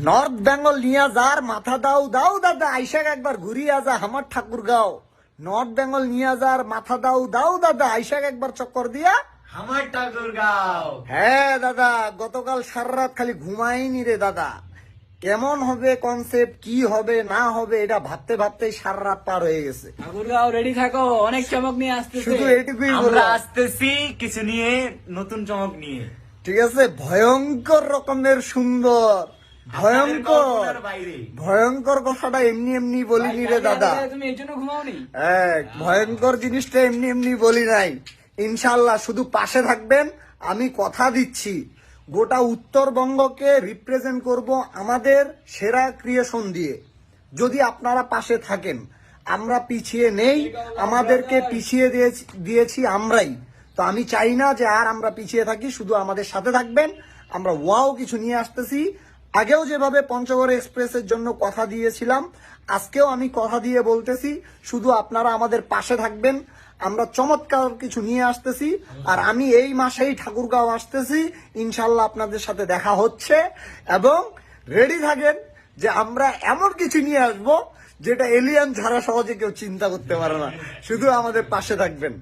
North Bengal নিয়ে যার মাথা দাও দাও দাদা আইসাক একবার ঘুরিয়ে যা আমার ঠাকুরগাঁও। নর্থ বেঙ্গল নিয়ে যার মাথা দাও দাও দাদা আইসাক একবার চক্কর দিয়া আমার ঠাকুরগাঁও। হ্যাঁ দাদা, গতকাল সারা রাত খালি ঘুমাইনি রে দাদা। কেমন হবে কনসেপ্ট, কি হবে না হবে এটা ভাবতে ভাবতেই সারা রাত পার হয়ে গেছে। ঠাকুরগাঁও রেডি থাকো, অনেক চমক নিয়ে আসতেছে। শুধু এটুকুই আমরা বলো, আসতেছি কিছু নিয়ে, নতুন চমক নিয়ে। ঠিক আছে? ভয়ঙ্কর রকমের সুন্দর, ভয়ঙ্কর কল্পনার বাইরে। ভয়ঙ্কর কথাটা এমনি এমনি বলিনি রে দাদা। তুমি এই জন্য ঘুমাওনি? ভয়ঙ্কর জিনিসটা এমনি এমনি বলি নাই। ইনশাল্লাহ শুধু পাশে থাকবেন, আমি কথা দিচ্ছি গোটা উত্তরবঙ্গকে রিপ্রেজেন্ট করব আমাদের সেরা ক্রিয়েশন দিয়ে। যদি আপনারা পাশে থাকেন, আমরা পিছিয়ে নেই, আমাদেরকে পিছিয়ে দিয়েছি আমরাই। তো আমি চাই না যে আর আমরা পিছিয়ে থাকি, শুধু আমাদের সাথে থাকবেন। আমরা ওয়াও কিছু নিয়ে আসতেছি। আগেও যেভাবে পঞ্চগড় এক্সপ্রেসের জন্য কথা দিয়েছিলাম, আজকেও আমি কথা দিয়ে বলতেছি, শুধু আপনারা আমাদের পাশে থাকবেন। আমরা চমৎকার কিছু নিয়ে আসতেছি, আর আমি এই মাসেই ঠাকুরগাঁও আসতেছি। ইনশাল্লাহ আপনাদের সাথে দেখা হচ্ছে, এবং রেডি থাকেন যে আমরা এমন কিছু নিয়ে আসবো যেটা এলিয়ান ছাড়া সহজে কেউ চিন্তা করতে পারে না। শুধু আমাদের পাশে থাকবেন।